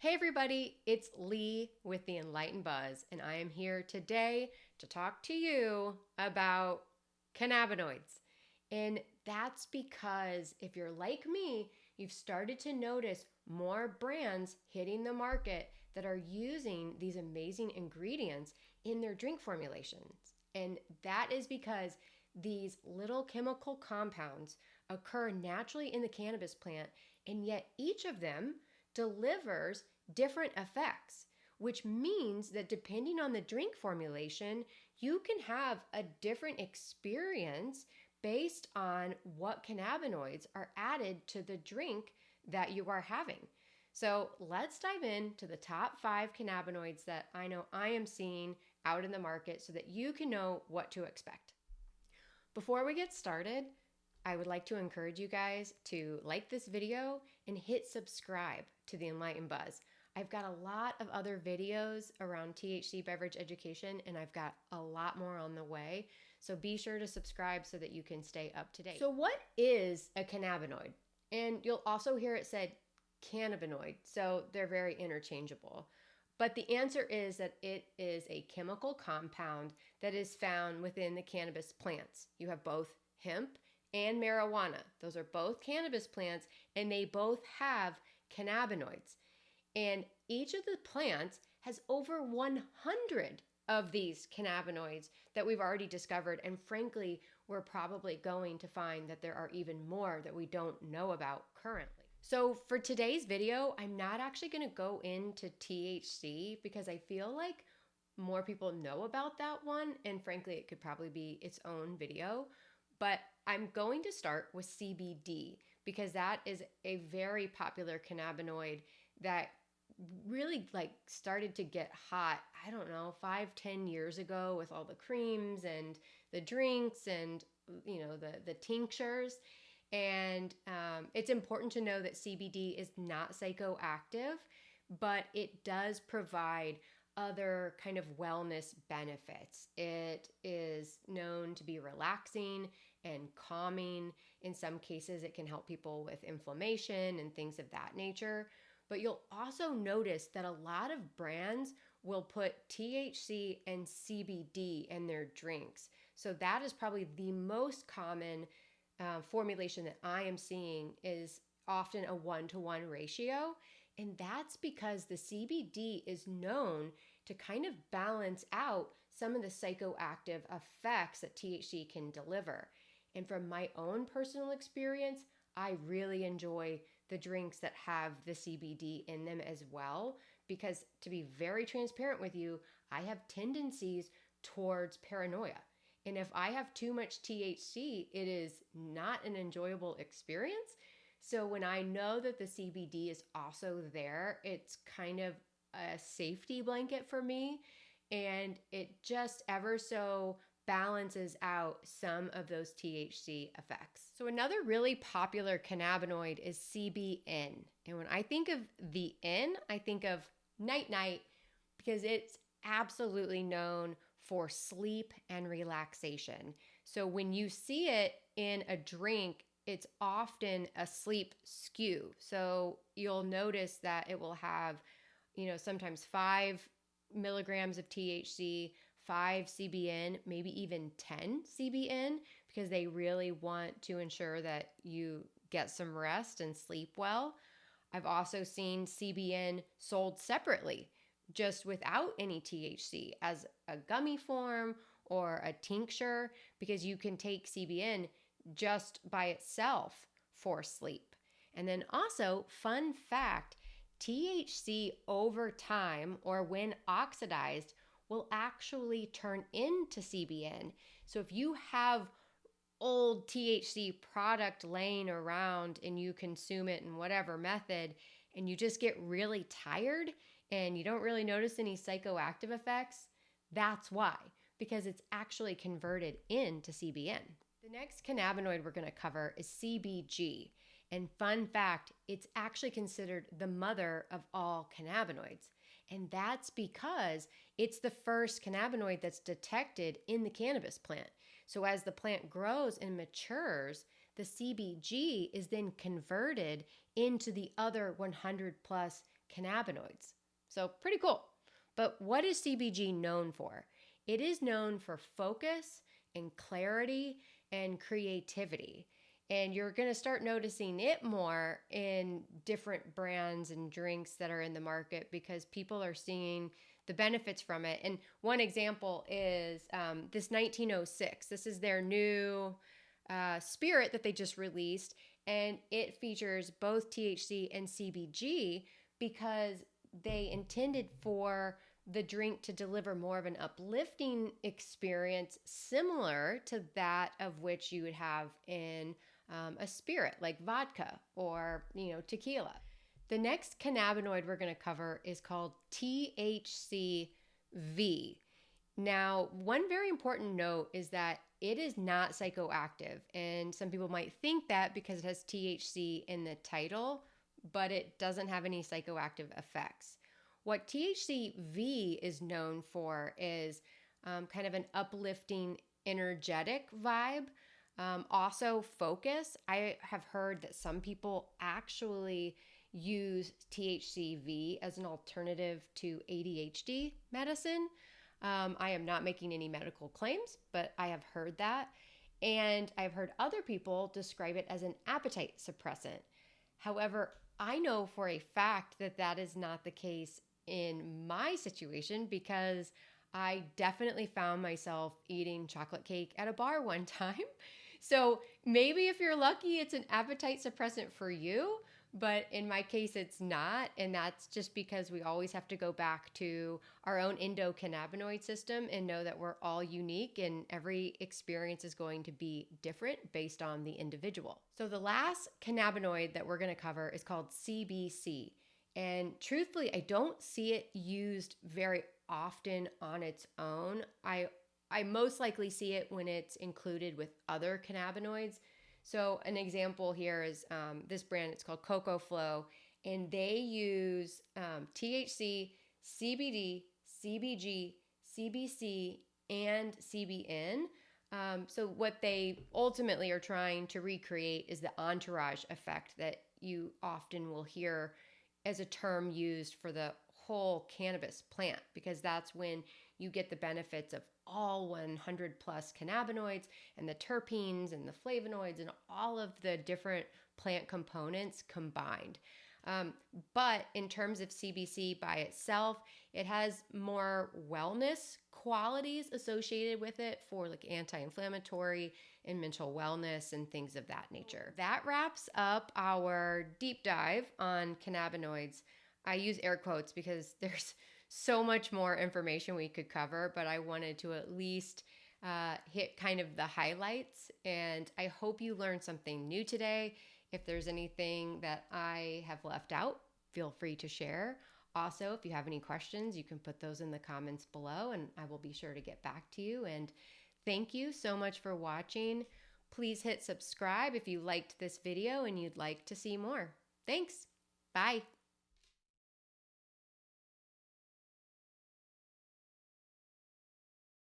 Hey everybody, it's Leigh with the Enlightened Buzz, and I am here today to talk to you about cannabinoids. And that's because if you're like me, you've started to notice more brands hitting the market that are using these amazing ingredients in their drink formulations. And that is because these little chemical compounds occur naturally in the cannabis plant, and yet each of them delivers different effects, which means that depending on the drink formulation, you can have a different experience based on what cannabinoids are added to the drink that you are having. So let's dive into the top 5 cannabinoids that I know I am seeing out in the market so that you can know what to expect. Before we get started, I would like to encourage you guys to like this video and hit subscribe to the Enlightened Buzz. I've got a lot of other videos around THC beverage education, and I've got a lot more on the way. So be sure to subscribe so that you can stay up to date. So what is a cannabinoid? And you'll also hear it said cannabinoid, so they're very interchangeable. But the answer is that it is a chemical compound that is found within the cannabis plants. You have both hemp and marijuana. Those are both cannabis plants, and they both have cannabinoids. And each of the plants has over 100 of these cannabinoids that we've already discovered. And frankly, we're probably going to find that there are even more that we don't know about currently. So for today's video, I'm not actually going to go into THC because I feel like more people know about that one. And frankly, it could probably be its own video. But I'm going to start with CBD because that is a very popular cannabinoid that really started to get hot, I don't know, 5-10 years ago with all the creams and the drinks and the tinctures. And it's important to know that CBD is not psychoactive, but it does provide other kind of wellness benefits. It is known to be relaxing and calming. In some cases, it can help people with inflammation and things of that nature. But you'll also notice that a lot of brands will put THC and CBD in their drinks. So that is probably the most common formulation that I am seeing is often a 1-to-1 ratio. And that's because the CBD is known to kind of balance out some of the psychoactive effects that THC can deliver. And from my own personal experience, I really enjoy the drinks that have the CBD in them as well, because to be very transparent with you, I have tendencies towards paranoia. And if I have too much THC, it is not an enjoyable experience. So when I know that the CBD is also there, it's kind of a safety blanket for me, and it just ever so balances out some of those THC effects. So another really popular cannabinoid is CBN. And when I think of the N, I think of night-night because it's absolutely known for sleep and relaxation. So when you see it in a drink, it's often a sleep skew. So you'll notice that it will have, sometimes 5 milligrams of THC, 5 CBN, maybe even 10 CBN, because they really want to ensure that you get some rest and sleep well. I've also seen CBN sold separately, just without any THC, as a gummy form or a tincture, because you can take CBN just by itself for sleep. And then also, fun fact, THC over time, or when oxidized, will actually turn into CBN. So if you have old THC product laying around and you consume it in whatever method, and you just get really tired and you don't really notice any psychoactive effects, that's why, because it's actually converted into CBN. The next cannabinoid we're going to cover is CBG. And fun fact, it's actually considered the mother of all cannabinoids. And that's because it's the first cannabinoid that's detected in the cannabis plant. So as the plant grows and matures, the CBG is then converted into the other 100 plus cannabinoids. So pretty cool. But what is CBG known for? It is known for focus and clarity and creativity. And you're going to start noticing it more in different brands and drinks that are in the market because people are seeing the benefits from it. And one example is this 1906. This is their new spirit that they just released. And it features both THC and CBG because they intended for the drink to deliver more of an uplifting experience similar to that of which you would have in a spirit like vodka or, tequila. The next cannabinoid we're going to cover is called THCV. Now, one very important note is that it is not psychoactive, and some people might think that because it has THC in the title, but it doesn't have any psychoactive effects. What THCV is known for is kind of an uplifting, energetic vibe. Also, focus. I have heard that some people actually use THCV as an alternative to ADHD medicine. I am not making any medical claims, but I have heard that. And I've heard other people describe it as an appetite suppressant. However, I know for a fact that that is not the case in my situation because I definitely found myself eating chocolate cake at a bar one time. So maybe if you're lucky, it's an appetite suppressant for you, but in my case, it's not. And that's just because we always have to go back to our own endocannabinoid system and know that we're all unique and every experience is going to be different based on the individual. So the last cannabinoid that we're going to cover is called CBC. And truthfully, I don't see it used very often on its own. I most likely see it when it's included with other cannabinoids. So an example here is this brand, it's called Coco Flow, and they use THC, CBD, CBG, CBC, and CBN. So what they ultimately are trying to recreate is the entourage effect that you often will hear as a term used for the whole cannabis plant, because that's when you get the benefits of all 100 plus cannabinoids and the terpenes and the flavonoids and all of the different plant components combined. But in terms of CBC by itself, it has more wellness qualities associated with it for like anti-inflammatory and mental wellness and things of that nature. That wraps up our deep dive on cannabinoids. I use air quotes because there's so much more information we could cover, but I wanted to at least hit kind of the highlights. And I hope you learned something new today. If there's anything that I have left out, feel free to share. Also, if you have any questions, you can put those in the comments below and I will be sure to get back to you. And thank you so much for watching. Please hit subscribe if you liked this video and you'd like to see more. Thanks. Bye.